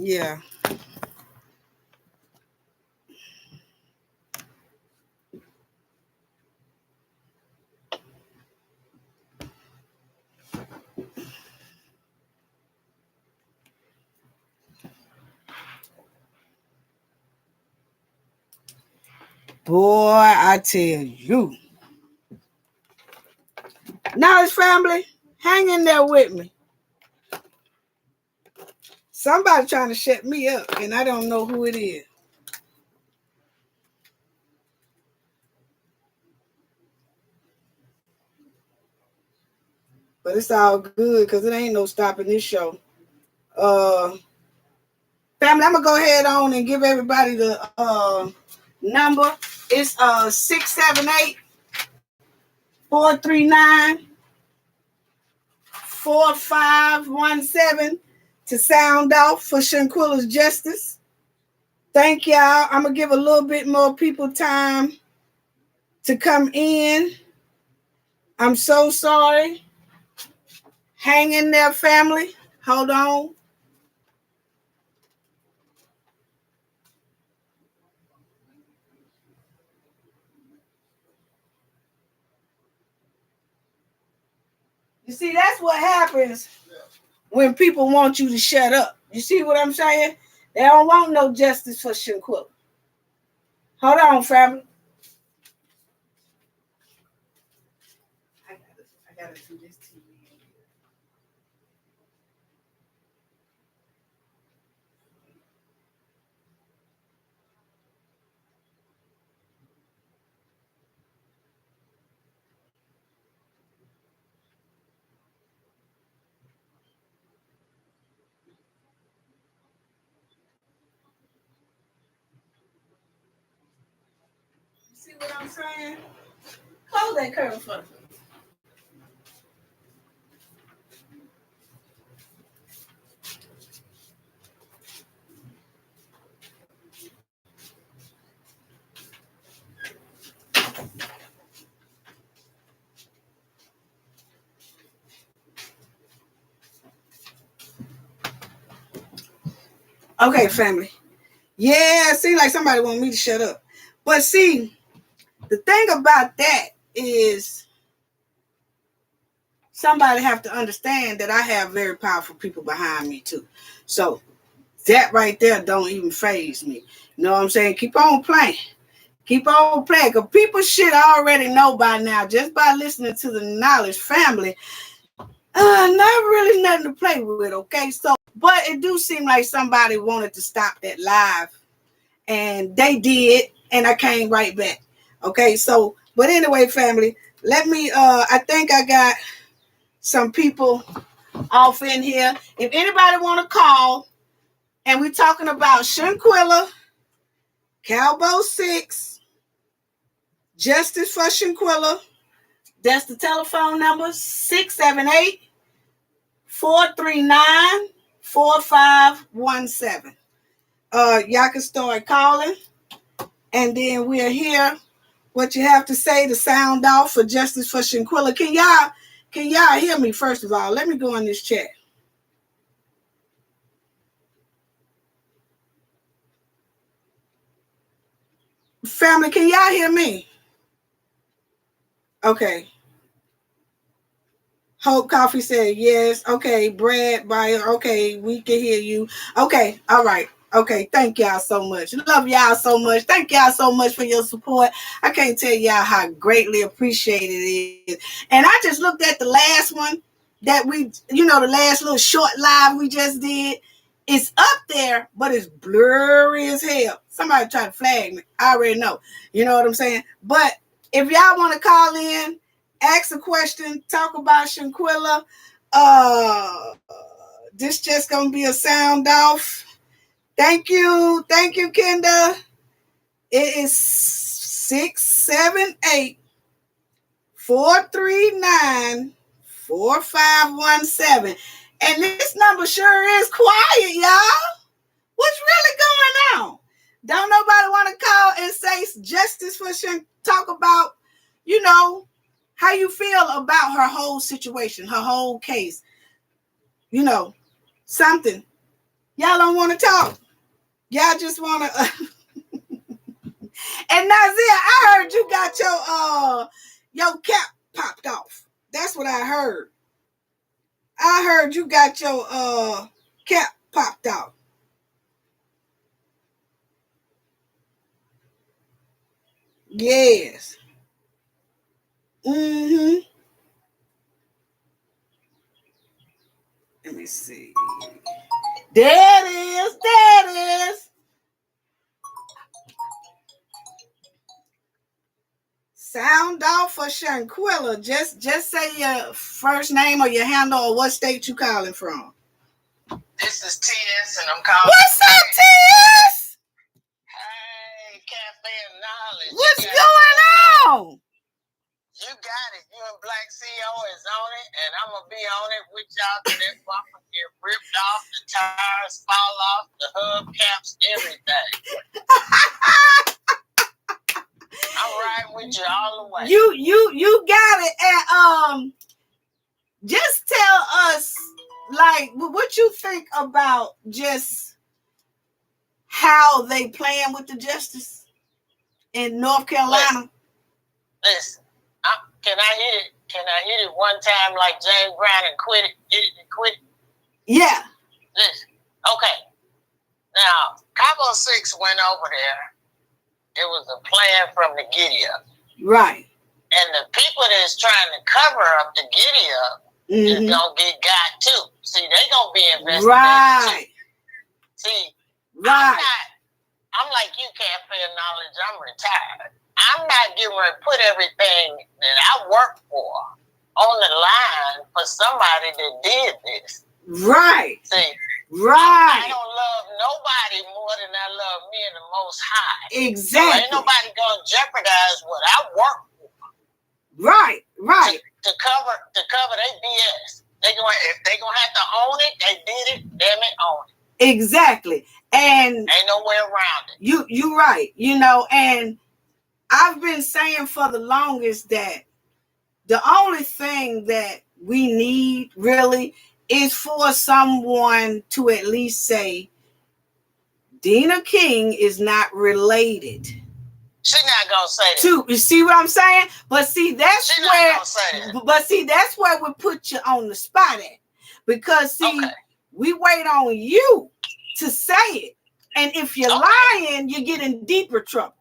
Yeah. Boy, I tell you. Now his family, hang in there with me. Somebody trying to shut me up, and I don't know who it is. But it's all good because it ain't no stopping this show. Family, I'm gonna go ahead on and give everybody the number. It's 678-439-4517 to sound off for Shanquella's justice. Thank y'all. I'm gonna give a little bit more people time to come in. I'm so sorry. Hang in there, family. Hold on. You see, that's what happens when people want you to shut up. You see what I'm saying? They don't want no justice for Shanquella. Hold on, family. I gotta do this TV. You see what I'm saying? Close that curtain for me. Okay, family. Yeah, it seems like somebody want me to shut up. But see, the thing about that is somebody have to understand that I have very powerful people behind me too. So that right there don't even faze me. You know what I'm saying? Keep on playing. Keep on playing. Because people should already know by now, just by listening to the knowledge family, not really nothing to play with, okay? So, but it do seem like somebody wanted to stop that live. And they did, and I came right back. Okay, so, but anyway, family, let me, I think I got some people off in here. If anybody want to call, and we're talking about Shanquella, Cabo 6, Justice for Shanquella. That's the telephone number, 678-439-4517. Y'all can start calling, and then we'll hear what you have to say to sound off for Justice for Shanquella. Can y'all hear me, first of all? Let me go in this chat. Family, can y'all hear me? Okay. Hope Coffee said yes. Okay. Brad Byer. Okay. We can hear you. Okay. All right. Okay. Thank y'all so much. Love y'all so much. Thank y'all so much for your support. I can't tell y'all how greatly appreciated it is. And I just looked at the last one that the last little short live we just did. It's up there, but it's blurry as hell. Somebody try to flag me. I already know. You know what I'm saying? But if y'all want to call in, ask a question, talk about Shanquella, this just gonna be a sound off. Thank you, Kenda. It is 678-439-4517. And this number sure is quiet, y'all. What's really going on? Don't nobody want to call and say justice for Shanquella, talk about, how you feel about her whole situation, her whole case. Something. Y'all don't want to talk. Y'all just want to. And Nazia, I heard you got your cap popped off. That's what I heard. I heard you got your cap popped off. Yes. Mm-hmm. Let me see. There it is. There it is. Sound off for Shanquella. Just say your first name or your handle or what state you calling from. This is T.S. and I'm calling. What's up, T.S.? Hey, Cafe of Knowledge. What's going on? You got it. You and Black CEO is on it, and I'm going to be on it with y'all till that bumper get ripped off, the tires fall off, the hubcaps, everything. I'm riding with you all the way. You got it. And just tell us, like, what you think about just how they playing with the justice in North Carolina. Listen. Can I hit it? Can I hit it one time like James Brown and quit it? Hit it and quit it? Yeah. Listen. Okay. Now, Cabo 6 went over there. It was a plan from the giddy up. Right. And the people that's trying to cover up the giddy up is going to get got too. See, they going to be investigated right. too. See, right. I'm like you, Cafe of Knowledge. I'm retired. I'm not getting ready to put everything that I work for on the line for somebody that did this. Right. See, right. I don't love nobody more than I love me and the Most High. Exactly. So ain't nobody gonna jeopardize what I work for. Right. Right. To cover their BS. If they gonna have to own it, they did it. Damn it, own it. Exactly. And ain't no way around it. You right. You know, and I've been saying for the longest that the only thing that we need really is for someone to at least say Dina King is not related. She's not gonna say that. You see what I'm saying? But see, that's She's where. Not gonna say that. But see, that's where we put you on the spot at, because see, we wait on you to say it, and if you're lying, you get in deeper trouble.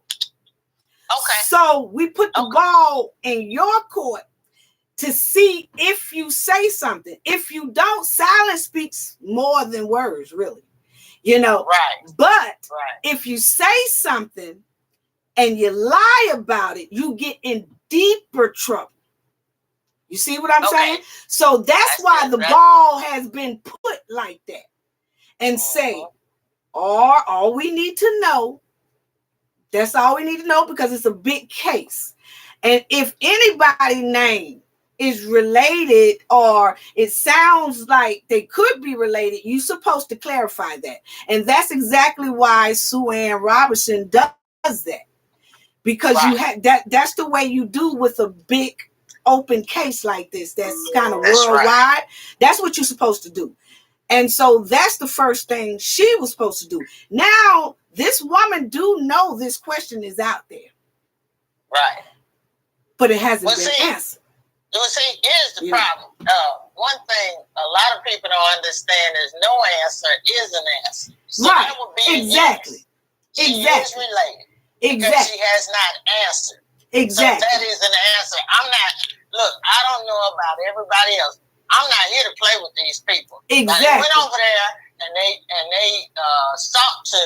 Okay. So we put the ball in your court to see if you say something. If you don't, silence speaks more than words, really. You know. Right. But if you say something and you lie about it, you get in deeper trouble. You see what I'm saying? So that's why the ball has been put like that. And say, all we need to know. That's all we need to know, because it's a big case. And if anybody's name is related or it sounds like they could be related, you're supposed to clarify that. And that's exactly why Sue Ann Robertson does that. Because you have that's the way you do with a big open case like this that's kind of worldwide. Right. That's what you're supposed to do. And so that's the first thing she was supposed to do. Now, this woman do know this question is out there. Right. But it hasn't been answered. See, here's the problem. One thing a lot of people don't understand is no answer is an answer. So that would be exactly. Yes. She is related. Because she has not answered. Exactly. So that is an answer. Look, I don't know about everybody else. I'm not here to play with these people. Exactly. Now, they went over there and they sought to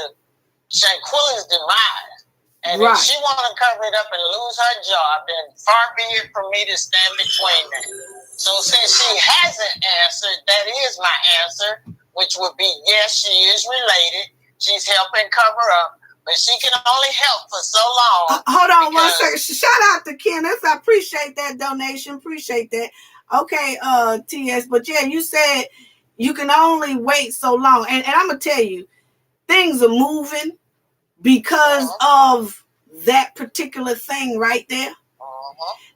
Shanquella's demise. And if she want to cover it up and lose her job, then far be it from me to stand between them. So since she hasn't answered, that is my answer, which would be yes, she is related. She's helping cover up. But she can only help for so long. Hold on 1 second. Shout out to Kenneth. I appreciate that donation. Appreciate that. Okay, TS. But yeah, you said you can only wait so long. And I'm going to tell you, things are moving because of that particular thing right there.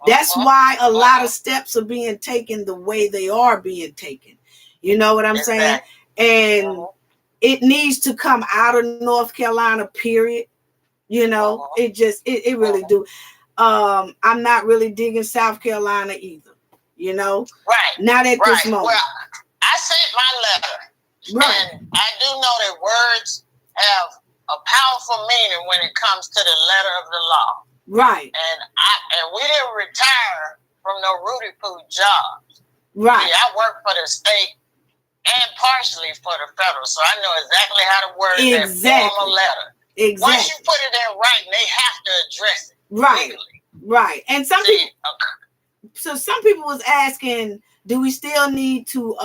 That's why a lot of steps are being taken the way they are being taken. You know what I'm saying? And it needs to come out of North Carolina, period. You know, it really do. I'm not really digging South Carolina either. You know, not at this moment. Well, I sent my letter, and I do know that words have a powerful meaning when it comes to the letter of the law. Right. And we didn't retire from no Rudy Poo jobs. Right. See, I work for the state and partially for the federal, so I know exactly how to word that formal letter. Exactly. Once you put it in writing, they have to address it legally. Right. And some people was asking, do we still need to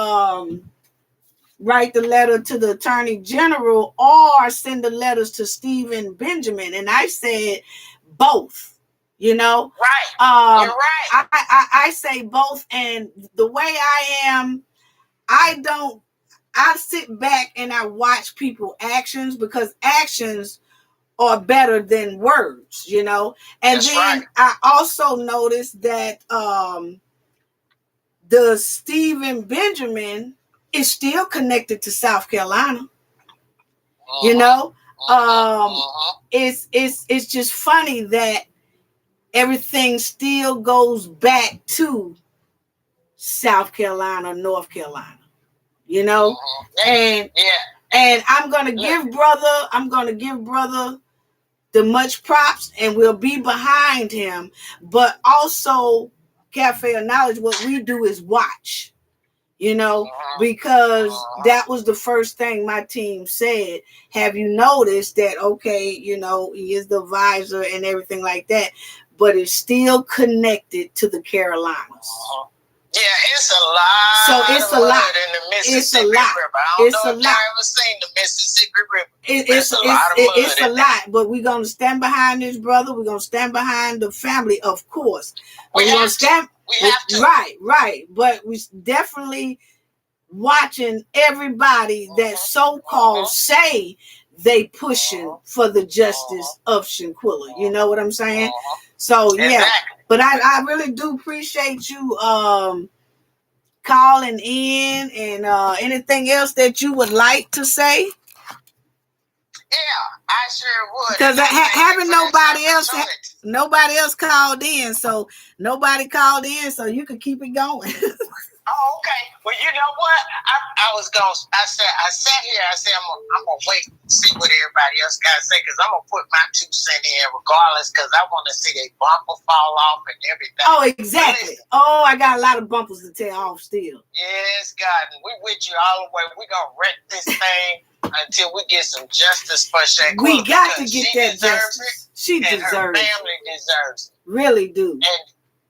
write the letter to the Attorney General or send the letters to Stephen Benjamin? And I said both, you know. Right. You're right. I say both. And the way I am, I sit back and I watch people's actions, because actions are better than words, you know. And that's then right. I also noticed that the Stephen Benjamin is still connected to South Carolina. You know, it's just funny that everything still goes back to South Carolina, North Carolina. You know, and I'm gonna give brother the much props, and we'll be behind him. But also, Cafe of Knowledge, what we do is watch. You know, because that was the first thing my team said. Have you noticed that, okay, you know, he is the advisor and everything like that, but it's still connected to the Carolinas. Yeah, it's a lot. So it's a lot in the Mississippi River. I don't know if y'all ever seen the Mississippi River. It's a lot of mud. It's a lot, but we're gonna stand behind this brother. We're gonna stand behind the family, of course. We have to. Right. But we definitely watching everybody that so-called say they pushing for the justice of Shanquella. You know what I'm saying? So yeah. Exactly. But I really do appreciate you calling in, and anything else that you would like to say? Yeah, I sure would. Because having nobody else called in, so nobody called in, so you can keep it going. Oh, okay. Well, you know what? I sat here. I said I'm gonna wait and see what everybody else got to say, because I'm gonna put my 2 cents in regardless, because I want to see their bumper fall off and everything. Oh, exactly. Oh, I got a lot of bumpers to tear off still. Yes, God, we with you all the way. We gonna wreck this thing until we get some justice for Shanquella. We got to get that justice. She deserves it. Her family deserves it. Really do. And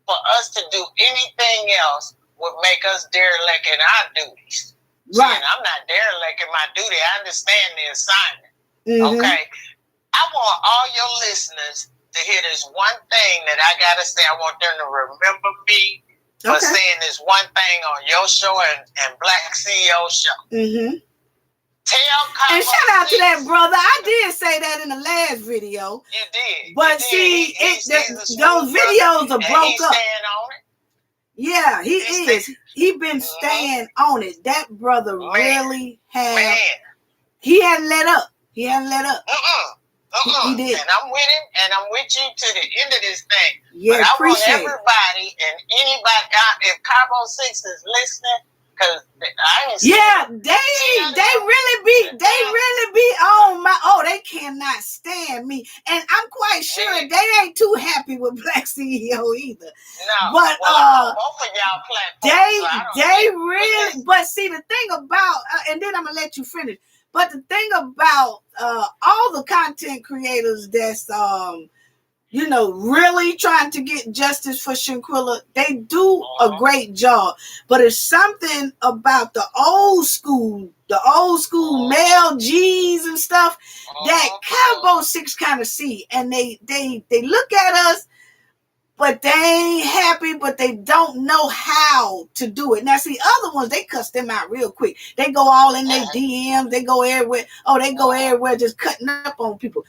for us to do anything else would make us derelict in our duties. Right. See, I'm not derelict in my duty. I understand the assignment. Okay. I want all your listeners to hear this one thing that I gotta say. I want them to remember me for saying this one thing on your show and Black CEO show. Tell Cabo, and shout out to that brother. I did say that in the last video. You did. But see, those videos are broke up. On it. Yeah, he is. He been staying on it. That brother really had. He hadn't let up. He did. And I'm with him, and I'm with you to the end of this thing. Yeah, but I want appreciate everybody and anybody, if Cabo 6 is listening, because I ain't they really be on my. Oh, they cannot stand me, and I'm quite sure they ain't too happy with Black CEO either. No, but both of y'all platforms. They really. But see, the thing about, and then I'm gonna let you finish. But the thing about all the content creators that's really trying to get justice for Shanquella, they do a great job. But it's something about the old school male G's and stuff that Cabo 6 kind of see. And they look at us, but they ain't happy, but they don't know how to do it. Now, see, other ones, they cuss them out real quick. They go all in their DMs. They go everywhere. They go everywhere just cutting up on people.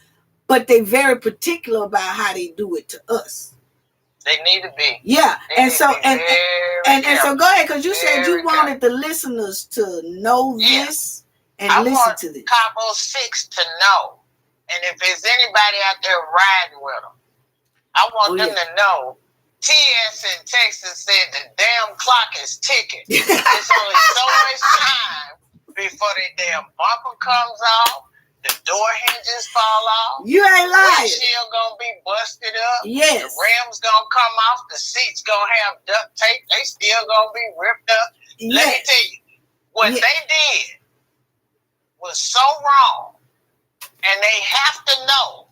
But they very particular about how they do it to us. They need to be. Yeah. And so go ahead, because you said you wanted the listeners to know this and listen to this. Cabo 6 to know, and if there's anybody out there riding with them, I want them to know. TS in Texas said the damn clock is ticking. There's only so much time before the damn bumper comes off, the door hinges fall off. You ain't lying. The windshield gonna be busted up. Yes. The rims gonna come off. The seats gonna have duct tape. They still gonna be ripped up. Yes. Let me tell you, what they did was so wrong, and they have to know.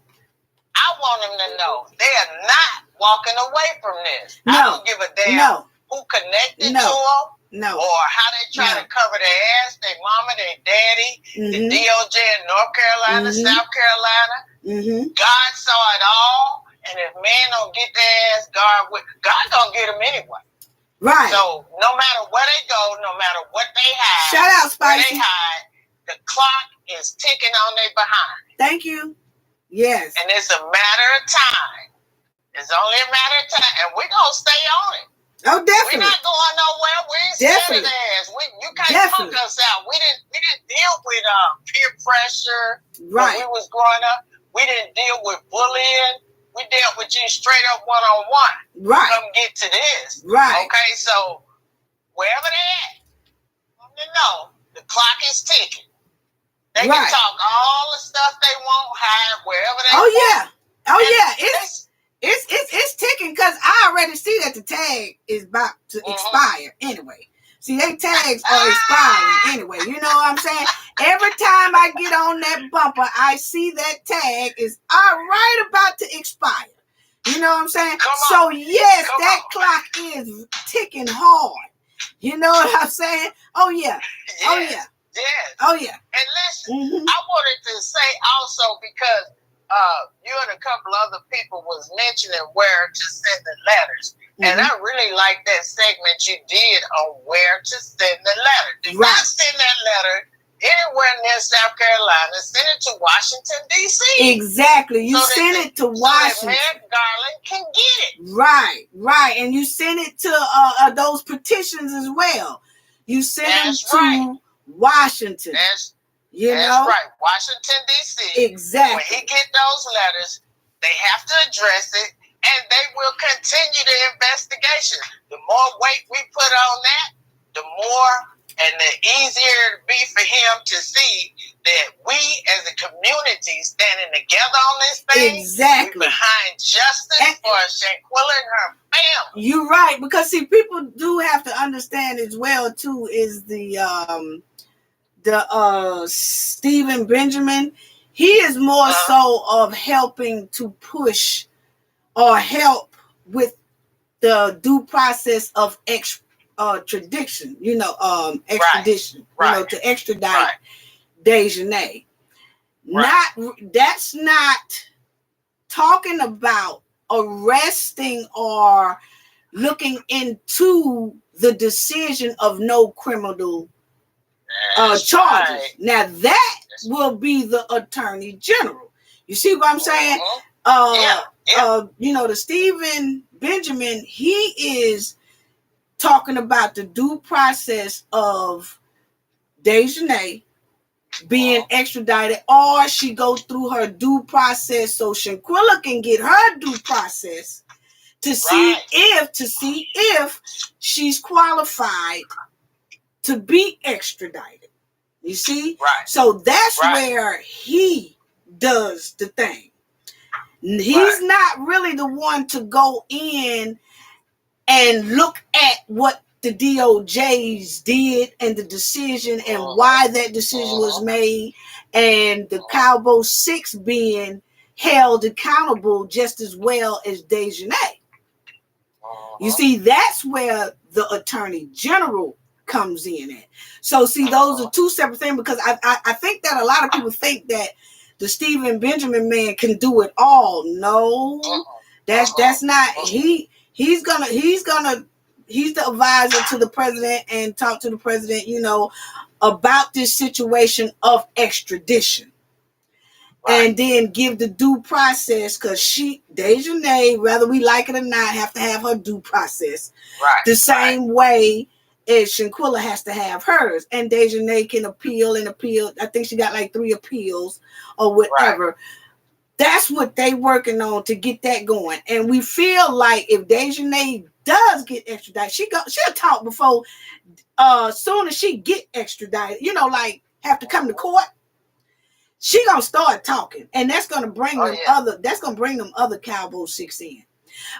I want them to know they are not walking away from this. No. I don't give a damn who connected to them. No. Or how they try to cover their ass, their mama, their daddy, the DOJ in North Carolina, South Carolina. God saw it all, and if man don't get their ass, God gonna get them anyway. Right. So no matter where they go, no matter what they hide, shout out, Spicy. where they hide, the clock is ticking on their behind. Thank you. Yes. And it's a matter of time. It's only a matter of time, and we're gonna stay on it. Oh, definitely. We're not going nowhere. We ain't scared of ass. You can't punk us out. We didn't deal with peer pressure when we was growing up. We didn't deal with bullying. We dealt with you straight up one-on-one. Right. Come get to this. Right. Okay, so wherever they at, you know, the clock is ticking. They can talk all the stuff they want, hide wherever they want. It's ticking because I already see that the tag is about to expire anyway. See, they tags are expiring anyway. You know what I'm saying? Every time I get on that bumper, I see that tag is right about to expire. You know what I'm saying? So yes, that clock is ticking hard. You know what I'm saying? Oh yeah. Oh yeah. Yes. Oh yeah. And listen, I wanted to say also because you and a couple other people was mentioning where to send the letters. And I really like that segment you did on where to send the letter. Do not send that letter anywhere near South Carolina. Send it to Washington, D.C. Exactly. You send it to Washington. So that Merrick Garland can get it. Right. And you send it to those petitions as well. You send them to Washington. That's right. Washington, D.C. Exactly. When he get those letters, they have to address it, and they will continue the investigation. The more weight we put on that, the more and the easier it be for him to see that we as a community standing together on this thing. Exactly. Behind justice for Shanquella and her family. You're right, because see, people do have to understand as well too is the Stephen Benjamin. He is more so of helping to push or help with the due process of extradition, extradition, to extradite Dejanay. That's not talking about arresting or looking into the decision of no criminal charges. Right. Now that will be the Attorney General. You see what I'm saying? The Stephen Benjamin, he is talking about the due process of Dejanay being extradited, or she goes through her due process so Shanquella can get her due process to see if she's qualified to be extradited. You see? Right. So that's where he does the thing. He's not really the one to go in and look at what the DOJs did and the decision and why that decision was made, and the Cabo 6 being held accountable just as well as Dejanay. You see, that's where the Attorney General comes in at. So see, those are two separate things, because I think that a lot of people think that the Stephen Benjamin man can do it all. No, that's not. He's the advisor to the president and talk to the president, about this situation of extradition. And then give the due process, because Dejanay, whether we like it or not, have to have her due process the same way Shanquella has to have hers, and Dejanay can appeal and appeal. I think she got like 3 appeals or whatever. Right. That's what they working on to get that going. And we feel like if Dejanay does get extradited, she'll talk before soon as she get extradited, like have to come to court. She gonna start talking, and that's gonna bring them other Cabo 6 in.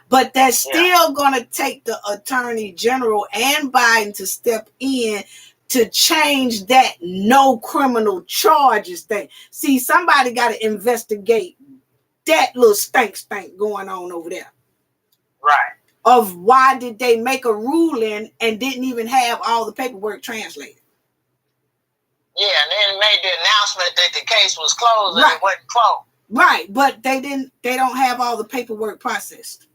But that's still gonna take the Attorney General and Biden to step in to change that no criminal charges thing. See, somebody got to investigate that little stank going on over there. Right. Of why did they make a ruling and didn't even have all the paperwork translated? Yeah, and then made the announcement that the case was closed and it wasn't closed. Right, but they don't have all the paperwork processed.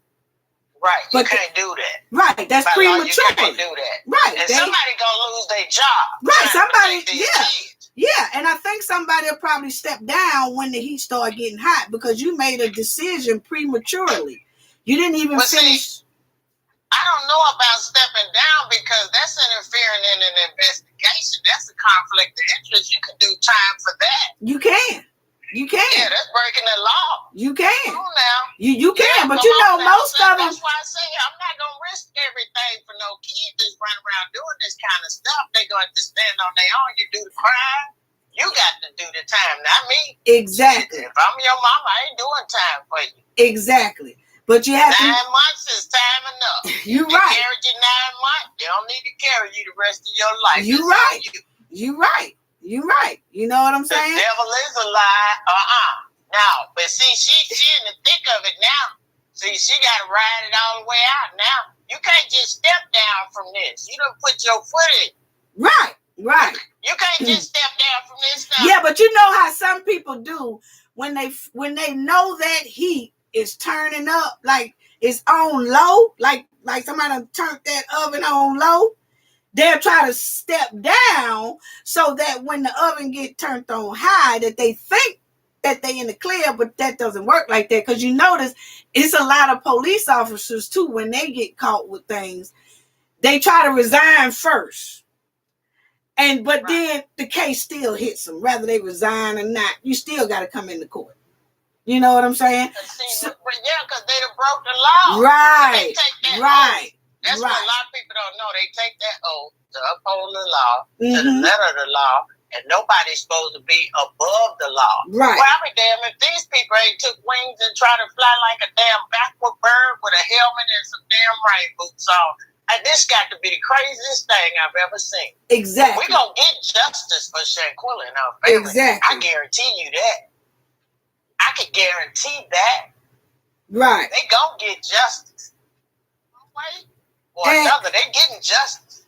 Right, you can't do that. Right, that's premature. You can't do that. Right. And somebody gonna lose their job. Right, somebody, yeah, and I think somebody will probably step down when the heat start getting hot because you made a decision prematurely. You didn't even finish. I don't know about stepping down because that's interfering in an investigation. That's a conflict of interest. You can do time for that. You can. Yeah, that's breaking the law. You can. Come on now. You can, but most of them. That's why I say I'm not going to risk everything for no kid that's running around doing this kind of stuff. They're going to stand on their own. You do the crime, you got to do the time, not me. Exactly. If I'm your mama, I ain't doing time for you. Exactly. But you have 9 months is time enough. You're right. You carried you 9 months. They don't need to carry you the rest of your life. You're right. You're right. You're right. You know what I'm saying? The devil is a lie. Now, but see, she in the thick of it now. See, she got to ride it all the way out now. You can't just step down from this. You don't put your foot in. Right. You can't just step down from this stuff. Yeah, but you know how some people do when they know that heat is turning up, like it's on low, like somebody turned that oven on low. They'll try to step down so that when the oven get turned on high, that they think that they in the clear, but that doesn't work like that. Because you notice it's a lot of police officers too, when they get caught with things, they try to resign first. But then the case still hits them, whether they resign or not. You still got to come into court. You know what I'm saying? See, because they done broke the law. Right. That's what a lot of people don't know. They take that oath to uphold the law, to the letter of the law, and nobody's supposed to be above the law. Right. Well, I mean, damn, if these people ain't took wings and try to fly like a damn backward bird with a helmet and some damn rain boots on, and this got to be the craziest thing I've ever seen. Exactly. We're going to get justice for Shanquella and her family. Exactly. I guarantee you that. I can guarantee that. Right. They going to get justice. Wait. Or another, they getting justice.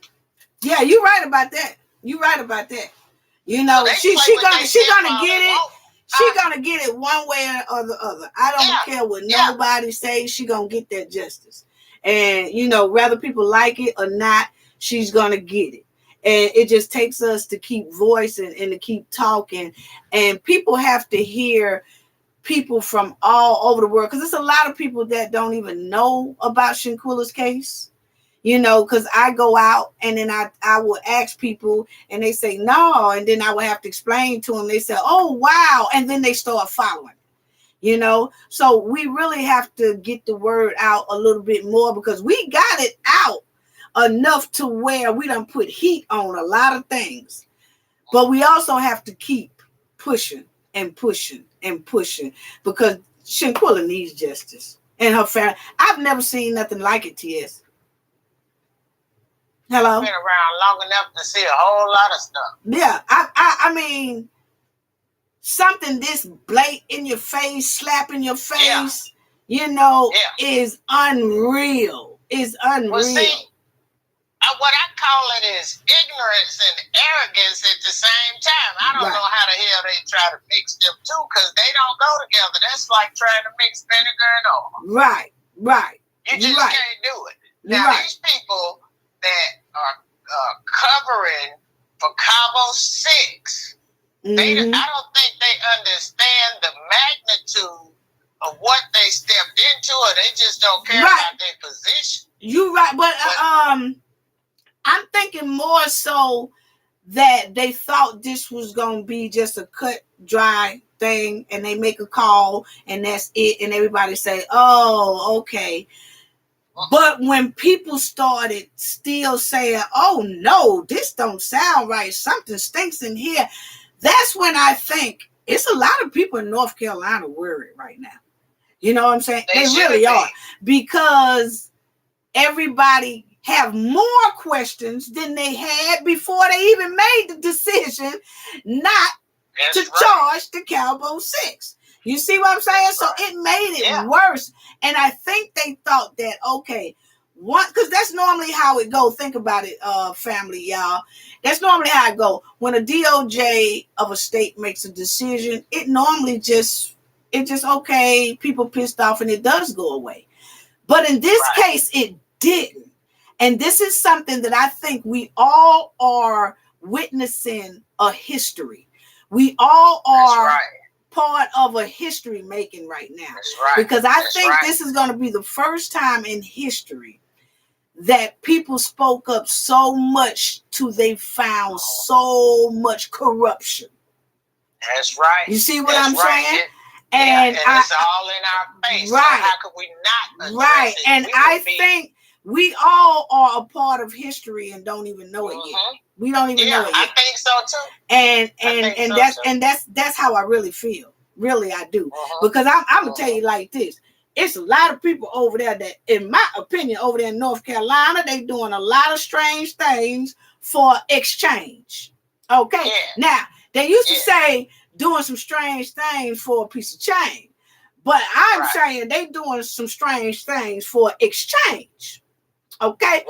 Yeah, you're right about that. You know, she's gonna get it. She's gonna get it one way or the other. I don't care what nobody says. She gonna get that justice, and whether people like it or not, she's gonna get it. And it just takes us to keep voicing and to keep talking, and people have to hear people from all over the world, because there's a lot of people that don't even know about Shanquella's case. Because I go out and then I will ask people and they say no, and then I will have to explain to them. They say, oh wow, and then they start following. So we really have to get the word out a little bit more, because we got it out enough to where we done put heat on a lot of things, but we also have to keep pushing and pushing and pushing, because Shanquella needs justice and her family. I've never seen nothing like it, T.S. Hello. Been around long enough to see a whole lot of stuff. Yeah, I mean, something this blatant in your face, slap in your face, is unreal. Is unreal. Well, see, what I call it is ignorance and arrogance at the same time. I don't know how the hell they try to mix them two, because they don't go together. That's like trying to mix vinegar and oil. Right. You just can't do it. Now, these people that are covering for Cabo 6, I don't think they understand the magnitude of what they stepped into, or they just don't care about their position. You're right, but I'm thinking more so that they thought this was going to be just a cut dry thing, and they make a call and that's it, and everybody say, oh, okay. But when people started still saying, oh no, this don't sound right, something stinks in here, that's when I think it's a lot of people in North Carolina worried right now. You know what I'm saying? They really are, because everybody have more questions than they had before they even made the decision not to charge the Cabo 6. You see what I'm saying? So it made it worse. And I think they thought that, okay, because that's normally how it go. Think about it, family, y'all. That's normally how it go. When a DOJ of a state makes a decision, it normally just okay, people pissed off and it does go away. But in this case, it didn't. And this is something that I think we all are witnessing a history. We all are part of a history making right now. Because I think this is going to be the first time in history that people spoke up so much till they found so much corruption. That's right. You see what I'm saying? And it's all in our face. Right. So how could we not address it? And I think we all are a part of history and don't even know it yet. We don't even know it yet. I think so too. And that's how I really feel. Really, I do. Because I'm gonna tell you like this. It's a lot of people over there that, in my opinion, over there in North Carolina, they doing a lot of strange things for exchange. Okay. Yeah. Now, they used to say doing some strange things for a piece of change. But I'm saying they doing some strange things for exchange. Okay?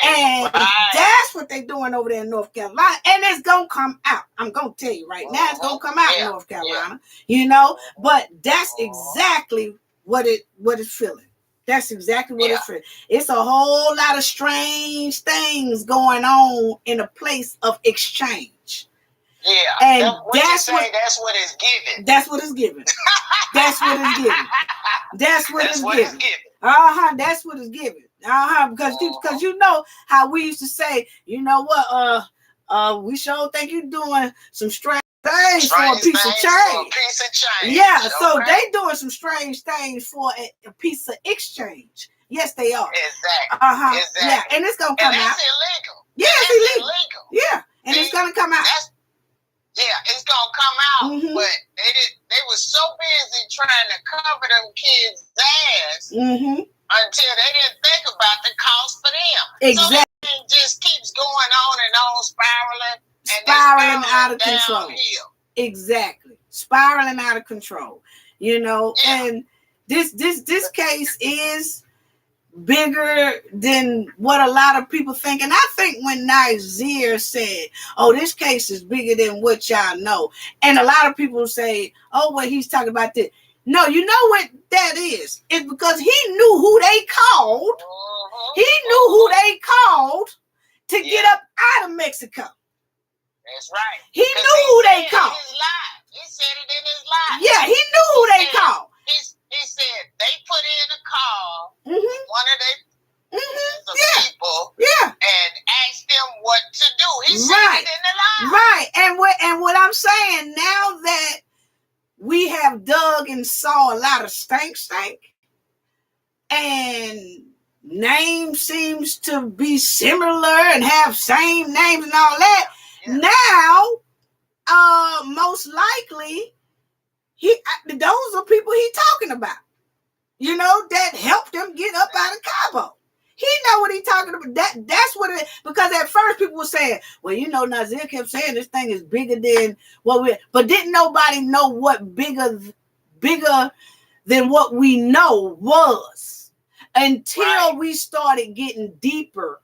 And that's what they doing over there in North Carolina. And it's going to come out. I'm going to tell you right now, it's going to come out in North Carolina. You know? But that's exactly what it's feeling. That's exactly what it's feeling. It's a whole lot of strange things going on in a place of exchange. Yeah, and that's what it's giving. That's what it's giving. That's what it's giving. That's what it's giving. That's what it's giving. Because you know how we used to say, you know what, we sure think you're doing some strange things for a piece of change. Yeah, so they doing some strange things for a piece of exchange. Yes, they are. Exactly. Exactly. Yeah, and it's gonna come out. That's illegal. Yeah, it's illegal. Yeah, and it's gonna come out. It's gonna come out, but they were so busy trying to cover them kids' ass until they didn't think about the cost for them. Exactly. So that just keeps going on and on, spiraling out of control. Exactly, spiraling out of control. You know, and this case is bigger than what a lot of people think. And I think when Nazir said, oh, this case is bigger than what y'all know, and a lot of people say, oh, well, he's talking about this. No, you know what that is? It's because he knew who they called. He knew who they called to get up out of Mexico. That's right. He knew who they called. He said it in his life. Yeah, he knew who they called. He said they put in a call, one of their people, and asked them what to do. He said it in the line. Right. And what I'm saying, now that we have dug and saw a lot of stank, and names seems to be similar and have same names and all that, now, most likely, those are people he's talking about, you know, that helped him get up out of Cabo. He know what he's talking about. That's what it is. Because at first people were saying, well, you know, Nazir kept saying this thing is bigger than what we, but didn't nobody know what bigger than what we know was until we started getting deeper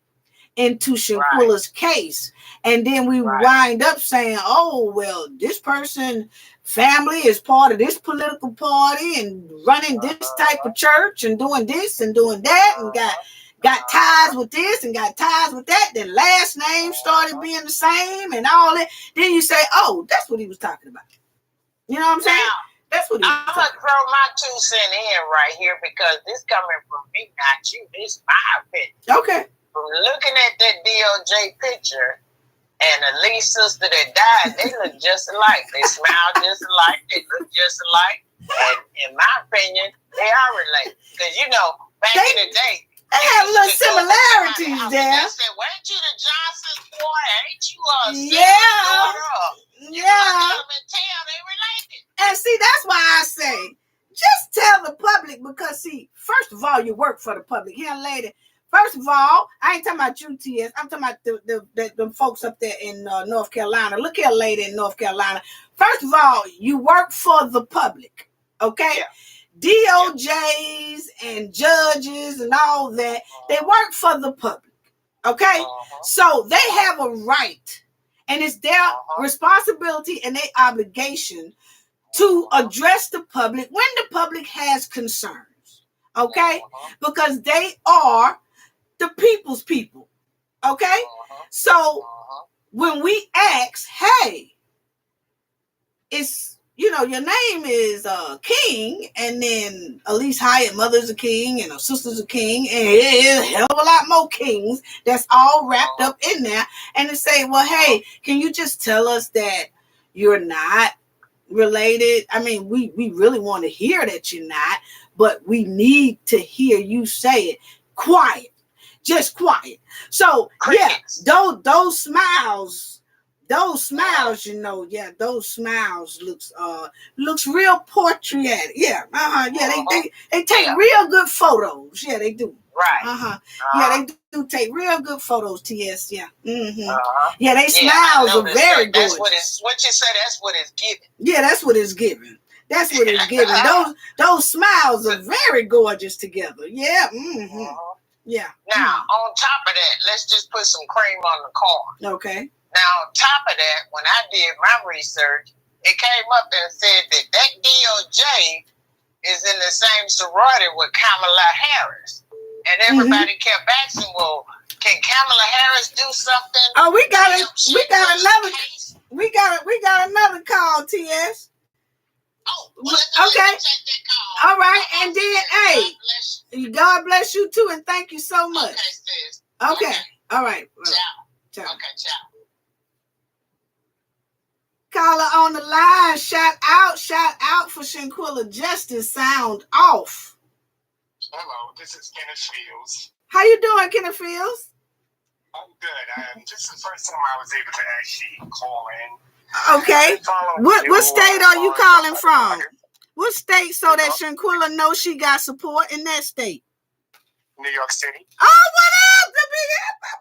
into Shanquella's case. And then we wind up saying, oh, well, this person family is part of this political party and running this type of church and doing this and doing that and got ties with this and got ties with that. Then last name started being the same and all that. Then you say, oh, that's what he was talking about. You know what I'm saying? That's what he was talking about. I'm going to throw my 2 cents in right here because this coming from me, not you. This is my opinion. Okay. From looking at that DOJ picture and the Lee sister that died, they look just alike. They smile just alike. They look just alike. And in my opinion, they are related. Because, back in the day, they have little similarities there. They said, well, ain't you the Johnson's boy? Ain't you Yeah. Yeah. They related. And see, that's why I say, just tell the public, because see, first of all, you work for the public. Here, lady, first of all, I ain't talking about you, TS. I'm talking about the folks up there in North Carolina. Look here, lady in North Carolina. First of all, you work for the public, okay? Yeah. DOJs and judges and all that, they work for the public, okay? So they have a right, and it's their responsibility and their obligation to address the public when the public has concerns, okay? Because they are the people's people, okay? So when we ask, hey, it's, your name is King, and then Elise Hyatt, mother's a king, and her sister's a king, and it is a hell of a lot more kings that's all wrapped up in there. And they say, well, hey, can you just tell us that you're not related? I mean, we really want to hear that you're not, but we need to hear you say it. Quiet. Just quiet. So, crickets. Yeah, those smiles, those smiles looks real portrait. Yeah, yeah, they take real good photos. Yeah, they do. Right. Yeah, they do take real good photos, TS. Yeah. Yeah, they smiles are very good. That's what you say, that's what it's giving. Yeah, that's what it's giving. That's what it's giving. Those smiles are very gorgeous together. Yeah. Yeah. Now, on top of that, let's just put some cream on the corn. Okay. Now, on top of that, when I did my research, it came up and said that DOJ is in the same sorority with Kamala Harris. And everybody kept asking, well, can Kamala Harris do something? Oh, we got another call, TS. Oh, well, okay. Take that call. All right, and then, God bless you too, and thank you so much. Okay, sis. Okay. All right. Ciao. Okay, ciao. Caller on the line, shout out for Shanquella Justice. Sound off. Hello, this is Kenneth Fields. How you doing, Kenneth Fields? I'm good. This is the first time I was able to actually call in. Okay. What state are you calling from? What state, so that Shanquella knows she got support in that state? New York City. Oh, what up? The big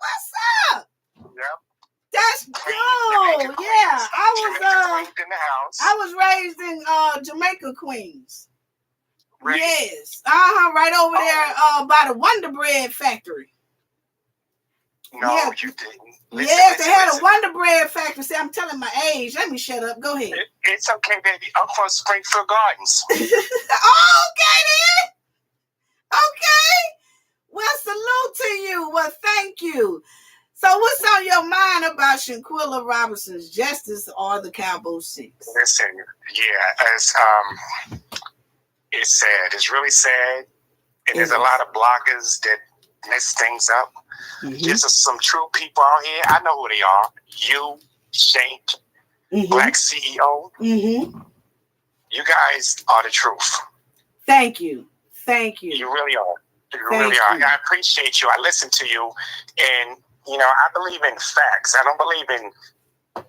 what's up? Yep. That's cool. Yeah. I was raised in Jamaica, Queens. Right. Yes. Right over there by the Wonder Bread factory. No, yeah. You didn't. Yes, they had a Wonder Bread factory. See, I'm telling my age. Let me shut up. Go ahead. It's okay, baby. I'm from Springfield Gardens. Okay, then. Okay. Well, salute to you. Well, thank you. So what's on your mind about Shanquella Robinson's justice or the Cabo 6? Listen, it's sad. It's really sad. And there's a lot of bloggers that mess things up. There's some true people out here. I know who they are. You, Shank, Black CEO. You guys are the truth. Thank you. You really are. You really are. I appreciate you. I listen to you. And, I believe in facts. I don't believe in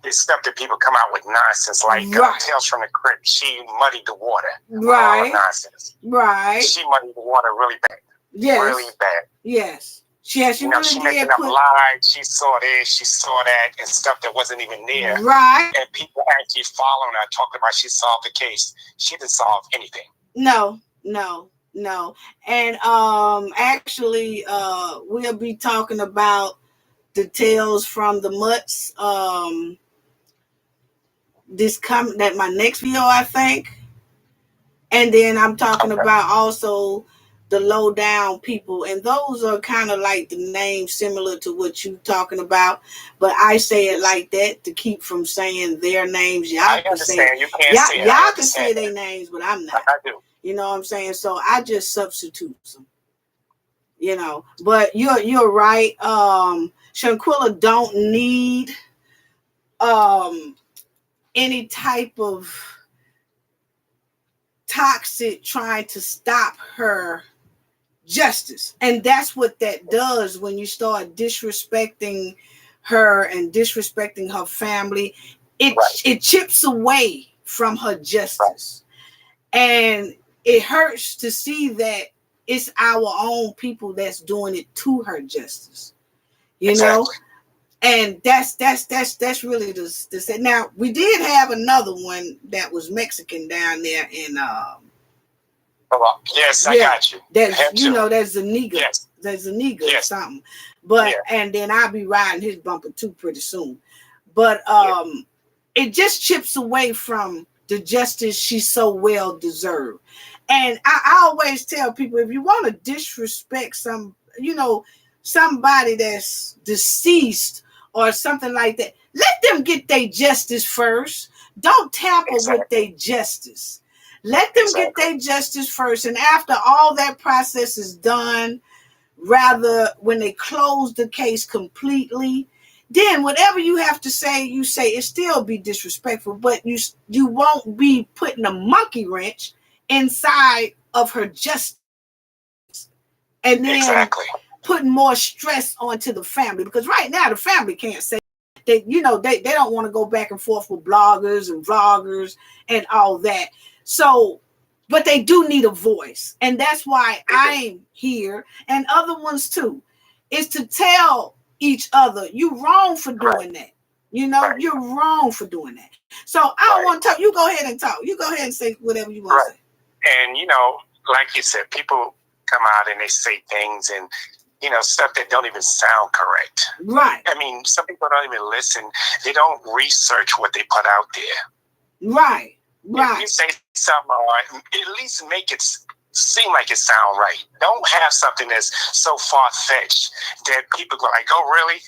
this stuff that people come out with nonsense like Tales from the Crypt. She muddied the water. Right. Nonsense. Right. She muddied the water really bad. Yes. Really bad. Yes. She really she making up lies. She saw this, she saw that, and stuff that wasn't even there. Right. And people actually following her, talking about she solved the case. She didn't solve anything. No. And actually, we'll be talking about the Tales from the Mutts. That my next video, I think. And then I'm talking about also the low down people, and those are kind of like the names similar to what you're talking about, but I say it like that to keep from saying their names. Y'all can say their names, but I'm not. I do. You know what I'm saying? So I just substitute them. You know, but you're right. Shanquella don't need any type of toxic trying to stop her justice. And that's what that does when you start disrespecting her and disrespecting her family. It chips away from her justice. And it hurts to see that it's our own people that's doing it to her justice. You know? And that's really the now we did have another one that was Mexican down there in yes, I got you. That's that's a nigga. Yes. There's a nigga or something. But and then I'll be riding his bumper too pretty soon. But it just chips away from the justice she so well deserved. And I always tell people, if you want to disrespect somebody that's deceased or something like that, let them get their justice first. Don't tamper with their justice. Let them get their justice first. And after all that process is done, rather when they close the case completely, then whatever you have to say, you say. It still be disrespectful, but you won't be putting a monkey wrench inside of her justice. And then putting more stress onto the family, because right now the family can't say they don't want to go back and forth with bloggers and vloggers and all that. So, but they do need a voice, and that's why I'm here and other ones too, is to tell each other you wrong for doing that. You're wrong for doing that. So I don't want to talk. You go ahead and talk. You go ahead and say whatever you want to say. And like you said, people come out and they say things and stuff that don't even sound correct. Right. I mean, some people don't even listen. They don't research what they put out there. Right. If you say something, at least make it seem like it sound right. Don't have something that's so far-fetched that people go like, oh, really?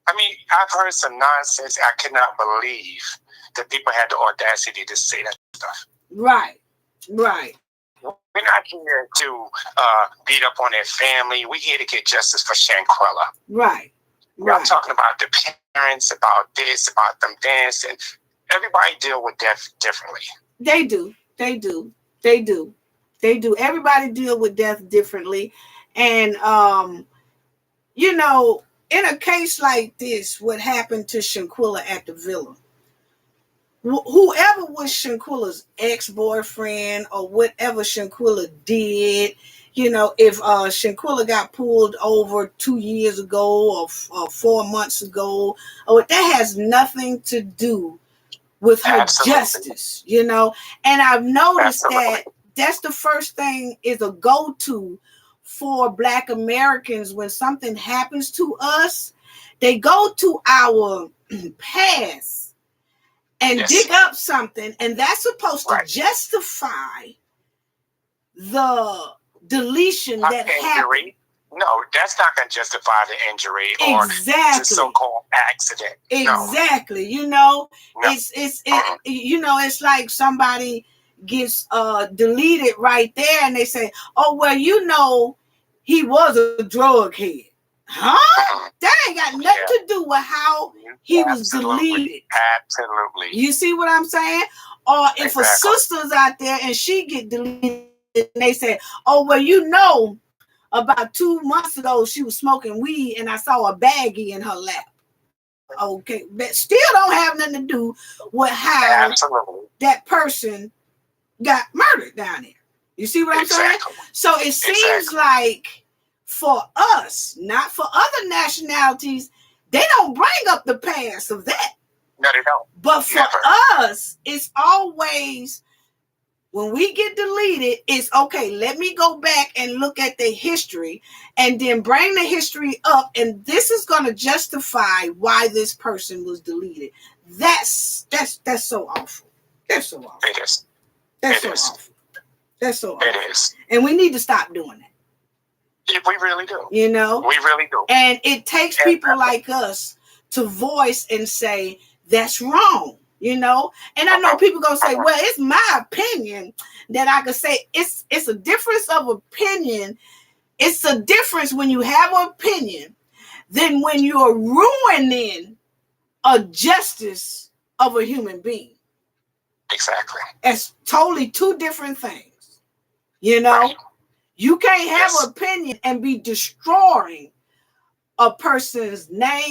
I mean, I've heard some nonsense. I cannot believe that people had the audacity to say that stuff. Right. We're not here to beat up on their family. We're here to get justice for Shanquella. Right. I'm talking about the parents, about this, about them dancing. Everybody deal with death differently. They do. Everybody deal with death differently. And, in a case like this, what happened to Shanquella at the villa, whoever was Shanquella's ex-boyfriend or whatever Shanquella did, if Shanquella got pulled over 2 years ago or 4 months ago, that has nothing to do with her justice, and I've noticed that that's the first thing is a go-to for Black Americans when something happens to us. They go to our past and dig up something, and that's supposed to justify the deletion that happened. No, that's not going to justify the injury or the so-called accident. Exactly. It's like somebody gets deleted right there, and they say, "Oh, well, he was a drug head." Huh? That ain't got nothing to do with how he was deleted. Absolutely. You see what I'm saying? Or if a sister's out there and she get deleted, and they say, "Oh, well, about 2 months ago, she was smoking weed and I saw a baggie in her lap." Okay, but still don't have nothing to do with how that person got murdered down there. You see what I'm saying? So it seems like for us, not for other nationalities, they don't bring up the past of that. No, they don't. But for us, it's always, when we get deleted, it's okay, let me go back and look at the history and then bring the history up, and this is going to justify why this person was deleted. That's so awful. That's so awful. It is. That's so awful. That's so awful. It is. And we need to stop doing that. We really do. We really do. And it takes people like us to voice and say, that's wrong. And I know people gonna say, well, it's my opinion that I could say. It's a difference of opinion It's a difference when you have an opinion than when you're ruining a justice of a human being. Exactly. It's totally two different things. You know, right. You can't have an opinion and be destroying a person's name.